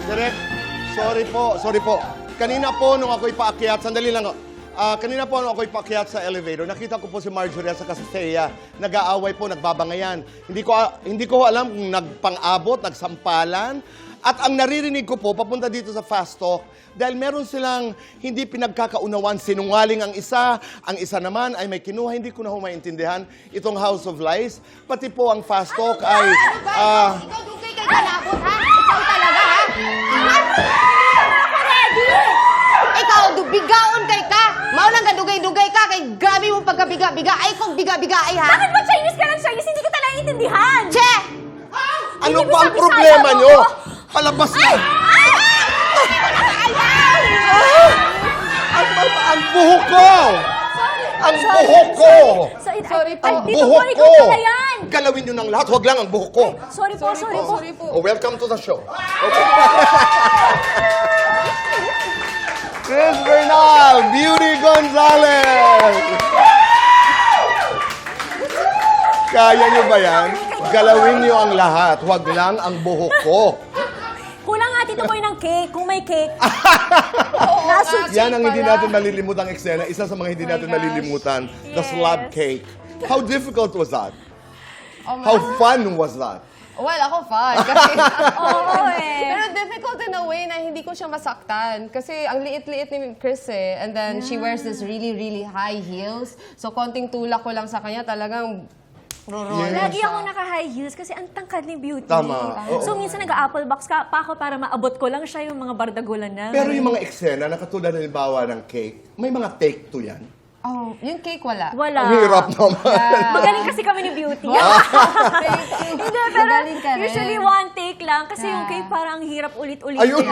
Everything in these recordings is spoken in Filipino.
Direk, sorry po. Kanina po nung ako'y paakyat, sandali lang. Kanina po nung ako'y paakyat sa elevator, nakita ko po si Marjorie at saka si Thea. Nag-aaway po, nagbabangayan. Hindi ko alam kung nagpang-abot, nagsampalan. At ang naririnig ko po, papunta dito sa Fast Talk, dahil meron silang hindi pinagkakaunawan, sinungaling ang isa naman ay may kinuha, hindi ko na maintindihan itong House of Lies. Pati po ang Fast Talk ay... Ikaw dugay kay kalabot, ha? Ikaw talaga, ha? Ikaw, bigaon kay ka. Maulang ka, dugay-dugay ka. Kay grabe mo pagkabiga-biga. Ay, kung biga-biga ay, ha? Bakit ba Chinese ka ng Chinese? Hindi ko talaga intindihan. Che! Ano Hindi mo ba ang sabi problema sana, nyo? no? Palabas na! Ang buhok ko! Ang buhok ko! Sorry po. Ang Dito po, buhok ikaw ko! pala yan. Galawin nyo ng lahat, huwag lang ang buhok ko. Sorry po. Oh, welcome to the show. Okay. Chris Bernal, Beauty Gonzalez! Kaya nyo ba yan? Galawin nyo ang lahat, huwag lang ang buhok ko. Kulang nga Tito Boy ng cake, kung may cake. Yan ang hindi natin malilimutan ang eksena. Isa sa mga hindi natin malilimutan, the slab cake. How difficult was that? How fun was that? Well, ako fun. Kasi, Oo eh. pero difficult in a way na hindi ko siya masaktan. Kasi ang liit-liit ni Chris eh. And then she wears this really, really high heels. So konting tulak ko lang sa kanya, talagang Yes. Lagi ako naka-high heels kasi ang tangkad ni Beauty. Tama. Oo. So minsan nag-apple box pa ako para maabot ko lang siya yung mga bardagulan na. Pero yung mga eksena na katulad halimbawa ng cake, may mga take two yan. oh, yung cake wala. Wala. Ang hirap naman. Magaling kasi kami ni Beauty. Hindi, pero Magaling ka rin. usually one take lang kasi yung cake parang ang hirap ulit-ulit. Ayun.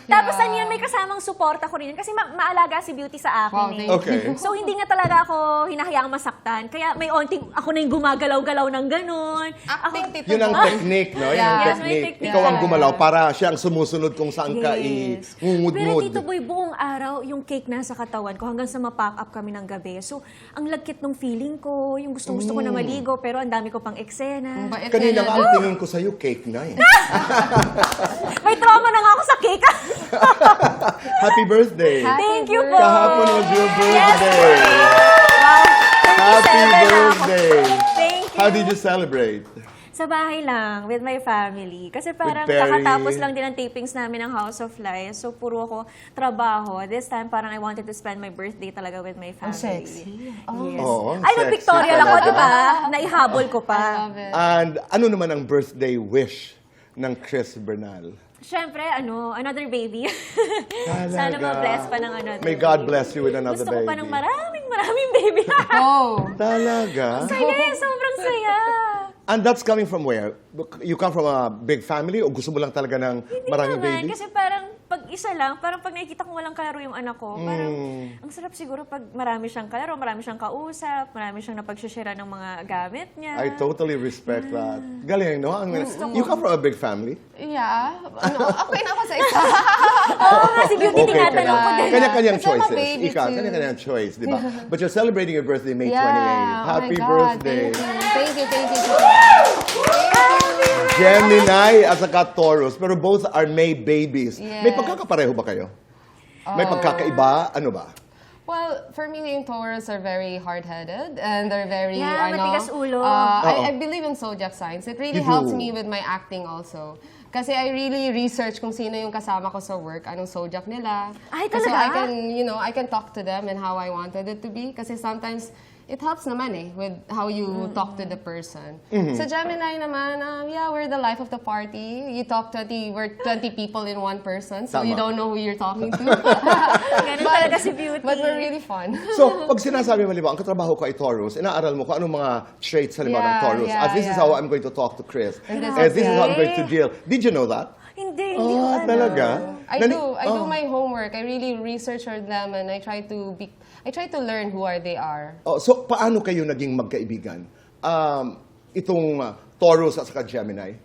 Tapos ano yun, may kasamang suporta ko rin. Kasi maalaga si Beauty sa akin Wow, eh. thank Okay. So hindi nga talaga ako hinahayaang masaktan. Kaya may onting, ako na yung gumagalaw-galaw ng ganun. Acting tito. Yun ang technique, no? Yun ang Yeah. Yes, may technique. technique. Ikaw ang gumalaw para siya ang sumusunod kung saan ka Yes. Pero i-ngungud-ngud. Tito Boy, buong araw, yung cake nasa katawan ko hanggang sa ma-pack up kami ng gabi. So, ang lagkit ng feeling ko, yung gustong-gusto ko na maligo, pero ang dami ko pang eksena. Bait Kanina niya ang yan. tingin ko sa'yo, cake na eh. May trauma na nga ako sa cake. Happy birthday! Thank you po. Kahapon was your birthday! Wow. Happy 37 na ako. birthday! Thank you. How did you celebrate? Sa bahay lang, with my family. Kasi parang Perry. kakatapos lang din ang tapings namin ng House of Lies. So, puro ako trabaho. This time, parang I wanted to spend my birthday talaga with my family. sexy. Yes. Oo, Ay, sexy mag-Victorial ako, talaga. di ba? Naihabol ko I pa. love it. And ano naman ang birthday wish ng Chris Bernal? Siyempre, another baby. Talaga. Sana ma-bless pa ng another May God baby. bless you with another Gusto ko baby. pa ng maraming baby. Oh. Talaga? Saya, sobrang saya. And that's coming from where? You come from a big family o gusto mo lang talaga ng Hindi maraming naman, babies? kasi parang pag isa lang, parang pag nakikita ko walang kalaro yung anak ko, parang ang sarap siguro pag marami siyang kalaro, marami siyang kausap, marami siyang napagshashare ng mga gamit niya. I totally respect that. Galing, no? You come from a big family? Yeah. Okay na ako sa isa. Oo nga, si Beauty Okay ka tinatanong ko na. din. Kanya-kanyang Kasi I'm a choices. baby Ikaw, too. kanya-kanyang choice, di ba? But you're celebrating your birthday May 28. Yeah. Happy oh my God. birthday. Thank you. Gemini at saka Taurus, pero both are May babies. Yes. May pagkakapareho ba kayo? May pagkakaiba? Ano ba? Well, for me, yung Taurus are very hard-headed and they're very, Yeah, matigas ulo. I believe in zodiac signs. It really You helps do. me with my acting also. Kasi I really research kung sino yung kasama ko sa work, anong zodiac nila. Ay, So talaga? I can talk to them and how I wanted it to be. Kasi sometimes, it helps naman with how you talk to the person. Sa Gemini naman, yeah, we're the life of the party. We're 20 people in one person, so Tama. you don't know who you're talking to. Ganun talaga si Beauty. But we're really fun. So, pag sinasabi mo, ang katrabaho ko ay Taurus, inaaral mo kung anong mga traits halimbawa ng Yeah, Taurus. yeah, At this is yeah. how I'm going to talk to Chris. And this This is how I'm going Okay. to deal. Did you know that? Hindi ko alam. Talaga? I do my homework. I really research them and I try to learn who they are. Oh, so, paano kayo naging magkaibigan? Itong Taurus at saka Gemini?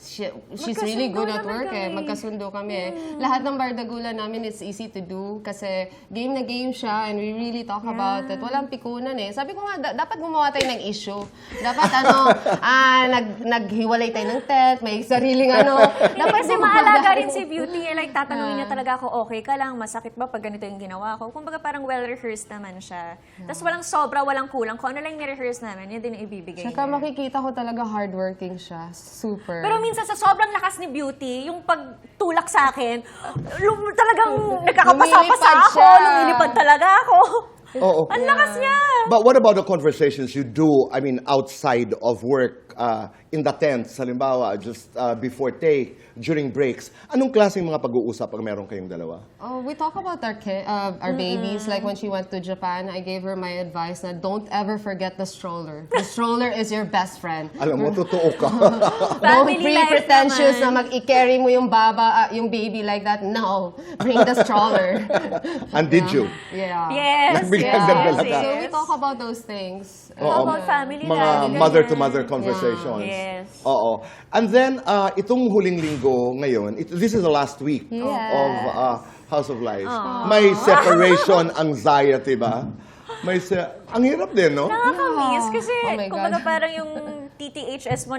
she's really good at naman work eh. kami. Magkasundo kami eh. Lahat ng bardagulan namin, it's easy to do kasi game na game siya and we really talk about it. Walang pikunan eh. Sabi ko nga, dapat gumawa tayo ng issue. Dapat naghiwalay tayo ng tet, may sariling Hindi, dapat kasi gumawa maalaga tayo. rin si Beauty. Like, tatanungin niya talaga ako, okay ka lang, masakit ba pag ganito yung ginawa ko? Kumbaga parang well-rehearsed naman siya. Tapos walang sobra, walang kulang. Kung ano lang yung ni-rehearse namin, yun din yung ibibigay Saka niya. makikita ko talaga hardworking siya. Super. Pero minsan sa sobrang lakas ni Beauty, yung pagtulak sa akin, talagang nagkakapasa-pasa Lumilipad ako. siya. Lumilipad talaga ako. Oo. Ang lakas niya. But what about the conversations you do, I mean, outside of work, in the tents, halimbawa, just before take, during breaks? Anong klaseng mga pag-uusap ang meron kayong dalawa? Oh, we talk about our babies. Like when she went to Japan, I gave her my advice na don't ever forget the stroller. The stroller is your best friend. Alam mo, totoo ka. Don't Family be life pretentious naman. na mag-i-carry mo yung yung baby like that. No, bring the stroller. And did you? Yeah. Yes, Nagbigay yes, ng dala ka. So we yes. talk about those things. How about family Mga life? mother-to-mother conversations. Yes. Oo. And then, itong huling linggo ngayon, this is the last week Yes. of House of Lies. May separation anxiety ba? Ang hirap din, no? Nakakamiss kasi Oh my kumbaga God. parang yung TTHS mo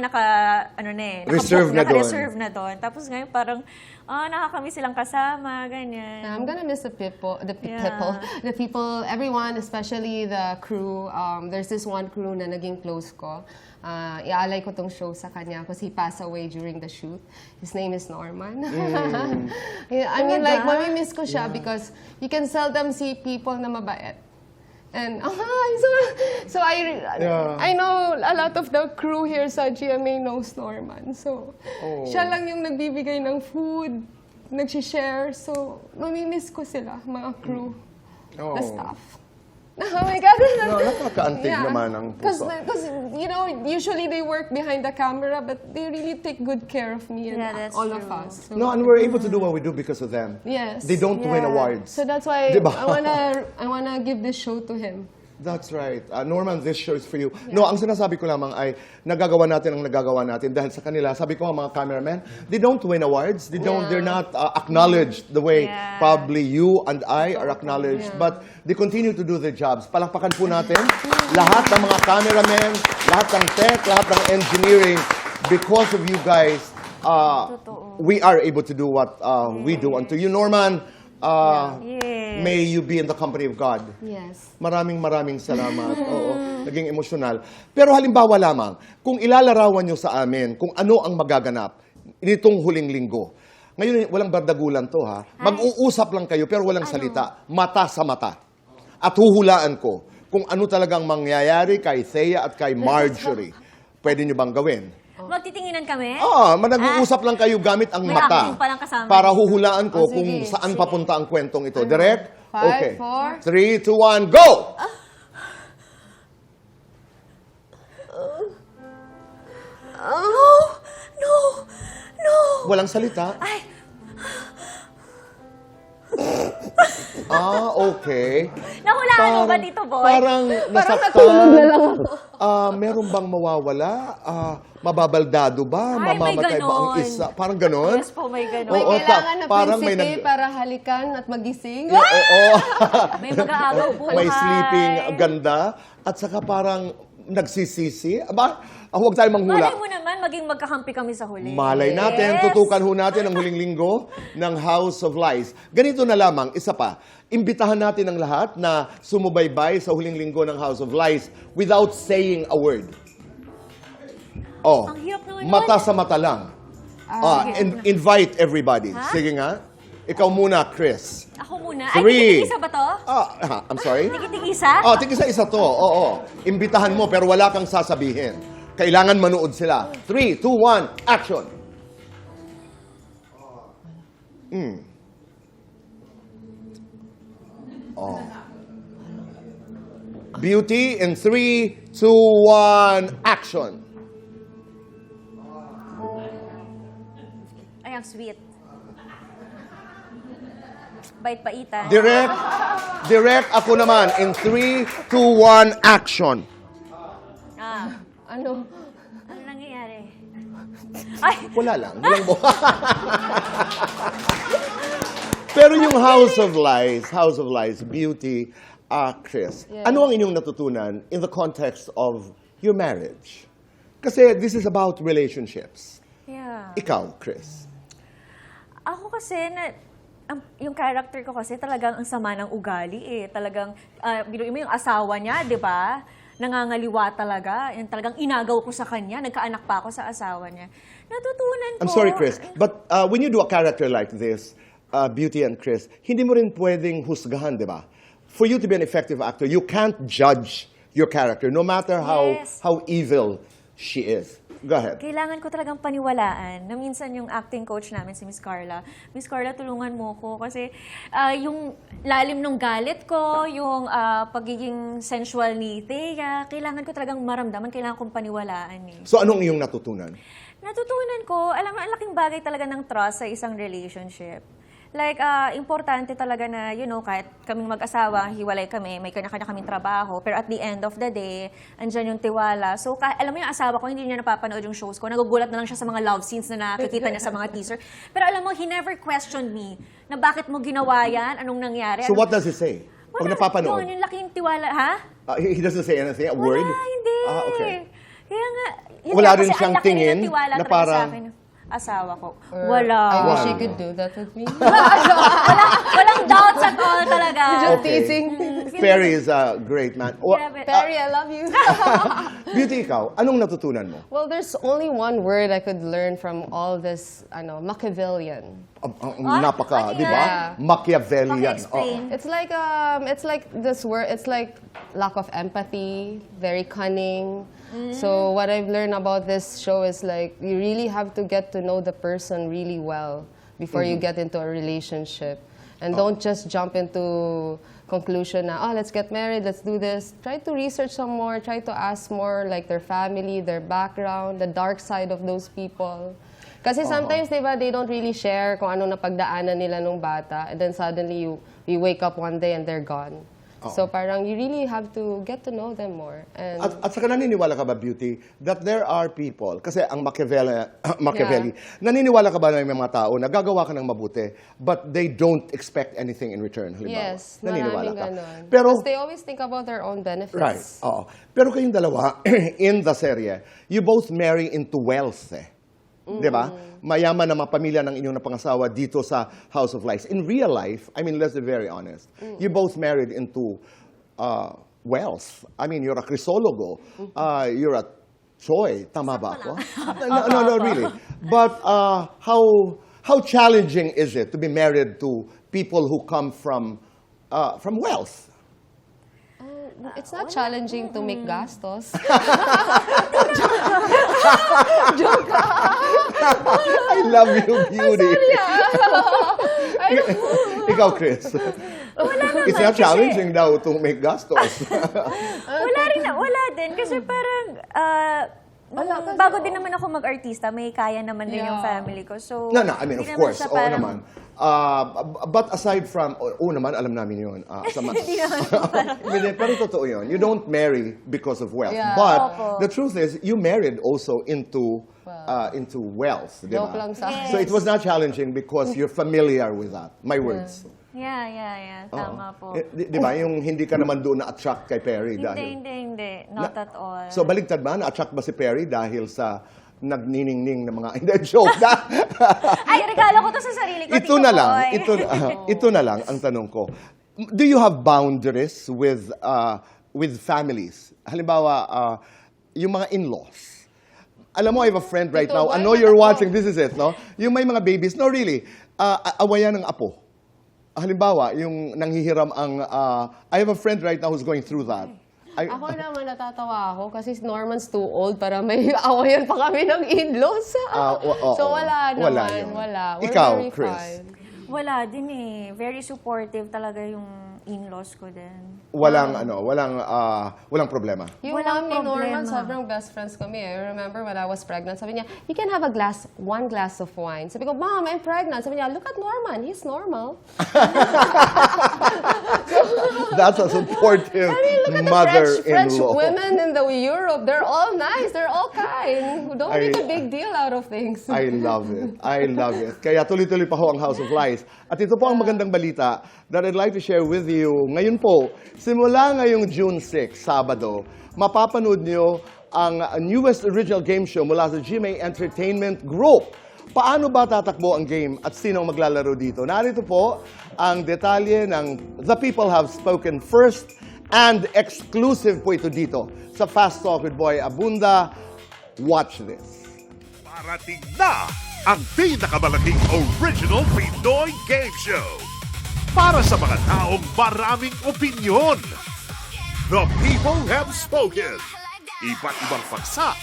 Reserve na doon. naka-reserve na doon. Tapos ngayon parang nakakamiss silang kasama, ganyan. I'm gonna miss the people, Yeah. everyone, especially the crew. There's this one crew na naging close ko. Iaalay ko tong show sa kanya because he passed away during the shoot. His name is Norman. Yeah, I mean, like, mamimiss ko siya because you can seldom see people na mabait. And so I know a lot of the crew here sa GMA knows Norman. So siya lang yung nagbibigay ng food, nag-share. So mamimiss ko sila, mga crew, the staff. Oh my God. No, nakakaantig naman ang puso. Because, you know, usually they work behind the camera, but they really take good care of me and Yeah, that's all of true. us. So, No, and we're able to do what we do because of them. Yes. They don't win Yeah. awards. So that's why Diba? I wanna give this show to him. That's right. Norman, this show is for you. No, ang sinasabi ko lamang ay nagagawa natin ang nagagawa natin dahil sa kanila. Sabi ko nga mga cameramen, they don't win awards. They're not acknowledged the way Yeah. probably you and I are acknowledged. But they continue to do their jobs. Palakpakan po natin lahat ng mga cameramen, lahat ng tech, lahat ng engineering. Because of you guys, we are able to do what we do. And to you, Norman, Yes. may you be in the company of God. Yes. Maraming salamat. Oo, naging emosyonal. Pero halimbawa lamang, kung ilalarawan nyo sa amin kung ano ang magaganap nitong huling linggo. Ngayon, walang bardagulan to ha. Mag-uusap lang kayo pero walang salita. Mata sa mata. At huhulaan ko kung ano talagang mangyayari kay Thea at kay Marjorie. Pwede nyo bang gawin? Magtitinginan kami? Nag-uusap lang kayo gamit ang May mata. acting palang kasama. Para huhulaan ko Oh, kung sige, saan papunta ang kwentong ito. Direct? 5, Okay. 4. 3, 2, 1, go! No! Walang salita? Ay! Okay. Nahulaan mo ba dito, boy? Parang nasaktan. Meron bang mawawala? Mababaldado ba? Ay, may Mamamatay ba ang ganon. isa? Parang ganon? Yes po, may ganon. May Oo, kailangan na parang may prinsipe para halikan at magising. Oo. May mag-aagaw buhay. May sleeping ganda. At saka parang nagsisisi. Aba, huwag tayong manghula. Malay mo naman, maging magkakampi kami sa huli. Malay natin, Yes. tutukan ho natin ang huling linggo ng House of Lies. Ganito na lamang, isa pa, imbitahan natin ang lahat na sumubaybay sa huling linggo ng House of Lies without saying a word. Ang hirap naman mata nun. sa mata lang. Invite everybody. Ha? Sige nga. Ikaw muna, Chris. Ako muna. Ay, 3. tigisa ba to? I'm sorry? Tigisa? Tigisa-isa to. Oo. Imbitahan mo pero wala kang sasabihin. Kailangan manood sila. 3, 2, 1, action! Beauty in 3, 2, 1, action! Ay, ang sweet. Bait-baitan. Direct ako naman. In 3, 2, 1, action! Ah, Ano? ano nangyayari? Ay, Wala lang. Walang Pero yung House of Lies, Beauty, Chris, ano ang inyong natutunan in the context of your marriage? Kasi this is about relationships. yeah. Ikaw, Chris. Ako kasi, yung character ko kasi talagang ang sama ng ugali eh. Talagang, biruin mo yung asawa niya, di ba? Nangangaliwa talaga. Yung talagang inagaw ko sa kanya. Nagkaanak pa ako sa asawa niya. Natutunan ko. I'm sorry, Chris, but when you do a character like this, Beauty and Chris, hindi mo rin pwedeng husgahan, di ba? For you to be an effective actor, you can't judge your character, no matter Yes. how evil she is. Go ahead. Kailangan ko talagang paniwalaan na minsan yung acting coach namin, si Miss Carla, Miss Carla, tulungan mo ko kasi yung lalim ng galit ko, yung pagiging sensual ni Thea, kailangan ko talagang maramdaman, kailangan kong paniwalaan eh. So anong iyong natutunan? Natutunan ko, alam mo, ang laking bagay talaga ng trust sa isang relationship. Like, importante talaga na, kahit kaming mag-asawa, hiwalay kami, may kanya-kanya kaming trabaho, pero at the end of the day, andyan yung tiwala. So, alam mo yung asawa ko, hindi niya napapanood yung shows ko. Nagugulat na lang siya sa mga love scenes na nakikita niya sa mga teaser. Pero alam mo, he never questioned me na bakit mo ginawa yan, anong nangyari. So what does he say? Pag napapanood? Yun, yung laking tiwala, ha? He doesn't say anything, a word? Wala, hindi. Okay. Kaya nga, yun Wala nga, rin kasi siyang ang laki rin tingin ng tiwala na talaga parang- sa akin. Asawa ko. Or, Wala. I wish Wow. you could do that with me. Walang doubts at all talaga. Just Okay. teasing. Perry is a great man. Grabe. Perry, I love you. Beauty, ikaw, anong natutunan mo? Well, there's only one word I could learn from all this, Machiavellian. Napaka, ano di ba? yan? Machiavellian. Paki-explain. It's like this word. It's like lack of empathy, very cunning. So what I've learned about this show is like you really have to get to know the person really well before you get into a relationship, and don't just jump into conclusion na let's get married, let's do this. Try to research some more. Try to ask more like their family, their background, the dark side of those people. Kasi sometimes, di ba, they don't really share kung anong napagdaanan nila nung bata, and then suddenly you wake up one day and they're gone. So parang you really have to get to know them more. And At saka naniniwala ka ba, Beauty, that there are people, kasi ang Machiavelli, naniniwala ka ba na may mga tao na gagawa ka ng mabuti, but they don't expect anything in return, halimbawa? yes, Naniniwala maraming ka. ganon. Pero, Because they always think about their own benefits. right, oo. Pero kayong dalawa, in the serye, you both marry into wealth, eh. Di ba? Mayaman na mga pamilya ng inyong napangasawa dito sa House of Lies. In real life, I mean, let's be very honest, you both married into wealth. I mean, you're a Crisologo, you're a Choi. Tama ba ako? No, really. But how challenging is it to be married to people who come from wealth? It's not challenging to make gastos. I love you, Beauty. Ikaw, Chris. It's not challenging daw to make gastos. Wala din. Kasi parang, bago din naman ako mag-artista, may kaya naman din yung family ko. So, No, I mean, of hindi naman course. siya Oo parang- naman. But aside from, naman, alam namin yun. Hindi, pero totoo yun. You don't marry because of wealth. Yeah. But Opo. the truth is, you married also into wealth. Di ba? Joke lang sa akin. So it was not challenging because you're familiar with that. My words. Yeah. Tama po. Di ba? Yung hindi ka naman doon na-attract kay Perry dahil... Hindi. Not at all. So baligtad ba? Na-attract ba si Perry dahil sa nagniningning na mga... Hindi, joke na. Ay, regalo ko to sa sarili ko. Ito Tito na lang, Boy. ito na lang ang tanong ko. Do you have boundaries with families? Halimbawa, yung mga in-laws. Alam mo, I have a friend right Tito now. I Boy, know you're ako. watching. This is it, no? Yung may mga babies. No, really. Awayan ng apo. Halimbawa, yung nanghihiram ang... I have a friend right now who's going through that. Ako naman natatawa ako kasi si Norman's too old para may awayan pa kami ng in-laws. So wala naman, yun. wala. We're Ikaw, very Chris. fine. Wala din eh. Very supportive talaga yung in-laws ko din. Walang problema. Yung Walang mom ni Norman, problema. sobrang best friends kami. I remember when I was pregnant, sabi niya, you can have one glass of wine. Sabi ko, Mom, I'm pregnant. Sabi niya, look at Norman, he's normal. That's a supportive Look at the French mother-in-law. women in the Europe. They're all nice. They're all kind. Who don't I- make a big deal out of things. I love it. I love it. Kaya tuloy-tuloy pa ho ang House of Lies. At ito po ang magandang balita that I'd like to share with you. Ngayon po, simula ngayong June 6, Sabado, mapapanood nyo ang newest original game show mula sa GMA Entertainment Group. Paano ba tatakbo ang game at sino ang maglalaro dito? Narito po ang detalye ng The People Have Spoken First and exclusive po ito dito sa Fast Talk with Boy Abunda. Watch this. Parating na ang pinakamalaking original Pinoy game show. Para sa mga taong maraming opinyon. The People Have Spoken. Iba't ibang paksa.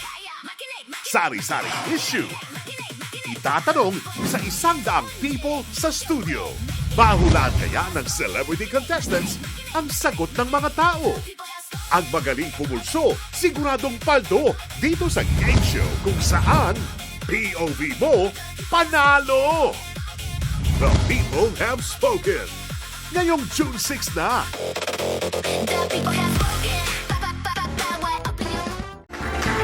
Sari-saring issue. Itatanong sa 100 people sa studio. Mahulaan kaya ng celebrity contestants ang sagot ng mga tao. Ang magaling pumulso, siguradong paldo dito sa game show kung saan POV mo, panalo! The People Have Spoken. Ngayong June 6 na.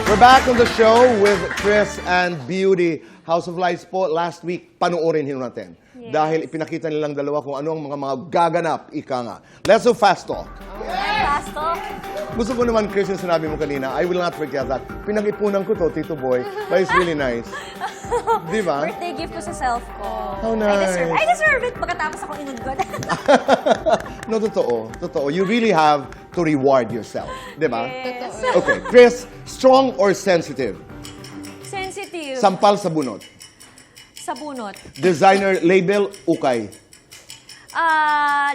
We're back on the show with Chris and Beauty. House of Lies po, last week, panoorin hin natin. Dahil ipinakita nilang dalawa kung ano ang mga gaganap, ika nga. Let's do fast talk. Fast talk. Gusto ko naman, Chris, yung sinabi mo kanina, I will not forget that. Pinag-ipunan ko to, Tito Boy, but it's really nice. Di ba? Birthday gift ko sa self ko. How nice. I deserve it pagkatapos ako inugod. No, totoo. Totoo. You really have to reward yourself. Di ba? Yes. Okay, Chris, strong or sensitive? Sensitive. Sampal sa bunot. Sa bunot. Designer label, ukay.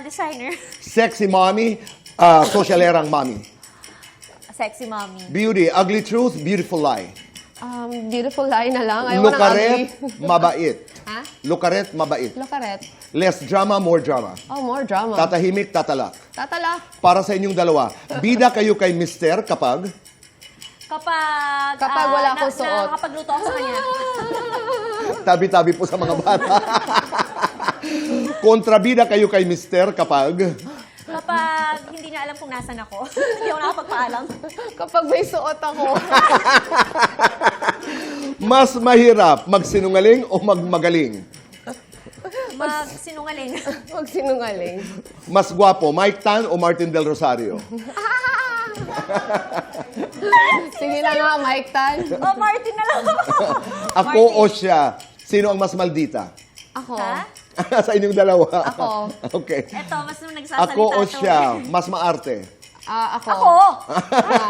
Designer. Sexy mommy, socialerang mommy. Sexy mommy. Beauty, ugly truth, beautiful lie. Beautiful lie na lang. Ayaw ko ng ugly. Lukaret, mabait. Ha? Lukaret, mabait. Lukaret. Less drama, more drama. Oh, more drama. Tatahimik, tatalak. Tatala. Para sa inyong dalawa, bida kayo kay Mister kapag Kapag wala akong suot. Nakapagluto ako sa kanya. tabi-tabi po sa mga bata. Kontrabida kayo kay Mister kapag Kapag hindi niya alam kung nasan ako. Hindi ako nakapagpaalam. Kapag may suot ako. mas mahirap magsinungaling o magmagaling. Magsinungaling. Huwag sinungaling. Mas gwapo, Mike Tan o Martin Del Rosario? Sige na nga, Mike Tan. Oh, Martin na lang ako. Ako o siya? Sino ang mas maldita? Ako. Ha? Sa inyong dalawa. Ako. Okay. Eto, mas nung nagsasalita Ako o to. siya? Mas maarte? Ako. Ako.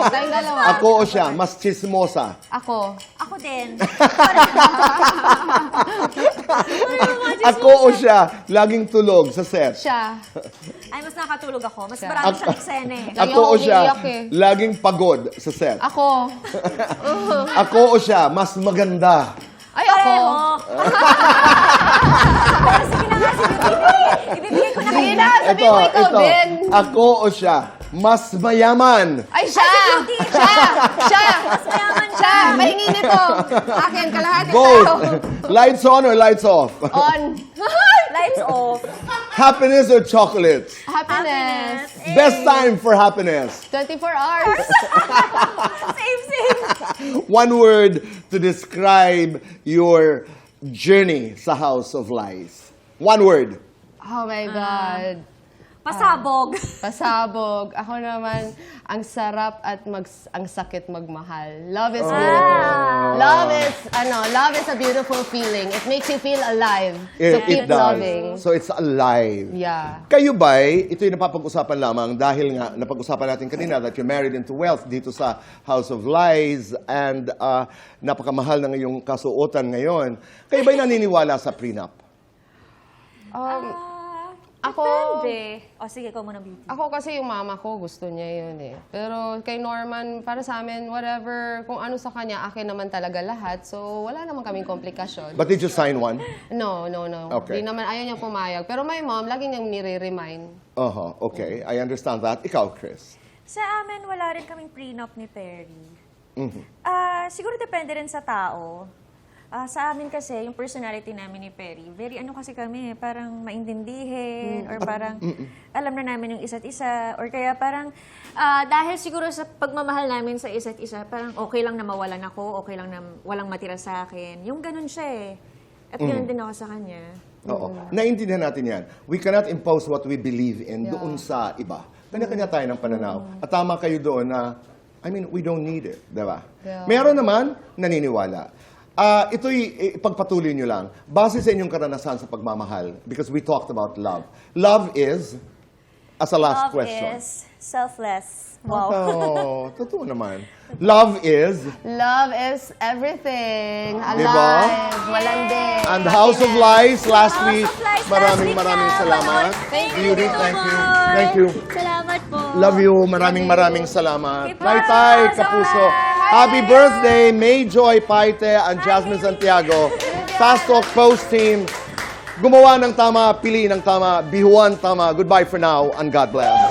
Tayong dalawa. Ako o siya? Mas chismosa? Ako. Ako din. Ako o siya? Laging tulog sa set? Siya. Ay, mas nakatulog ako. Mas Siya. marami siyang eksena eh. Lagi Ako o ako siya? umiiyak eh. Laging pagod sa set? Ako. Ako o siya? Mas maganda? Ay, ako. Pareho. Pero sige na nga, sige. Ibibigay ko na Sige kayo na, sabihin mo ikaw din. Ako o siya? Mas mayaman? Ay, siya! Siya! Siya! Mas mayaman Siya! Mahingi nito! Akin, kalahati tayo. Both. Lights on or lights off? On. Lights off. Happiness or chocolates? Happiness. Happiness. Best time for happiness. 24 hours. Same. One word to describe your journey sa House of Lies. One word. Oh my God. Pasabog. Pasabog. Ako naman, ang sarap at ang sakit magmahal. Love is beautiful. Love is a beautiful feeling. It makes you feel alive. So keep It does. loving. So it's alive. Yeah. Kayo ba'y, ito'y napapag-usapan lamang dahil nga napag-usapan natin kanina that you're married into wealth dito sa House of Lies and napakamahal na ngayong kasuotan ngayon. Kayo ba'y naniniwala sa prenup? Ako, Depende. O sige, ikaw muna, Beauty. ako kasi yung mama ko, gusto niya yun eh. Pero kay Norman, para sa amin, whatever, kung ano sa kanya, akin naman talaga lahat. So, wala naman kaming komplikasyon. But did you sign one? No. Okay. Di naman, ayaw niya pumayag. Pero my mom, lagi niyang nire-remind. Okay. I understand that. Ikaw, Chris? Sa amin, wala rin kaming prenup ni Perry. Mhm. Siguro depende rin sa tao. Sa amin kasi, yung personality namin ni Perry, very ano kasi kami, parang maintindihin, or parang alam na namin yung isa't isa, or kaya parang, dahil siguro sa pagmamahal namin sa isa't isa, parang okay lang na mawalan ako, okay lang na walang matira sa akin. Yung ganun siya eh. At ganun din ako sa kanya. Oo. Naintindihan natin yan. We cannot impose what we believe in doon sa iba. Kanya-kanya tayo ng pananaw. At tama kayo doon na, I mean, we don't need it. Diba? Yeah. Meron naman, naniniwala. Ito'y ipagpatuloy nyo lang. Base sa inyong karanasan sa pagmamahal, because we talked about love. Love is, as a last question. is selfless. Wow. Oh, totoo naman. Love is, Love is everything. Alive, Diba? malandi. and House of Lies last House week. of Lies Maraming last week maraming na. salamat. Thank you, Beauty, Tito thank you. Boy. Thank you. Salamat po. Love you. Maraming salamat. Keep Tay-tay, up. kapuso. Bye. Happy birthday, May Joy Paite and Jasmine Santiago. Fast Talk Post Team. Gumawa ng tama, pili ng tama, bihuan tama. Goodbye for now and God bless.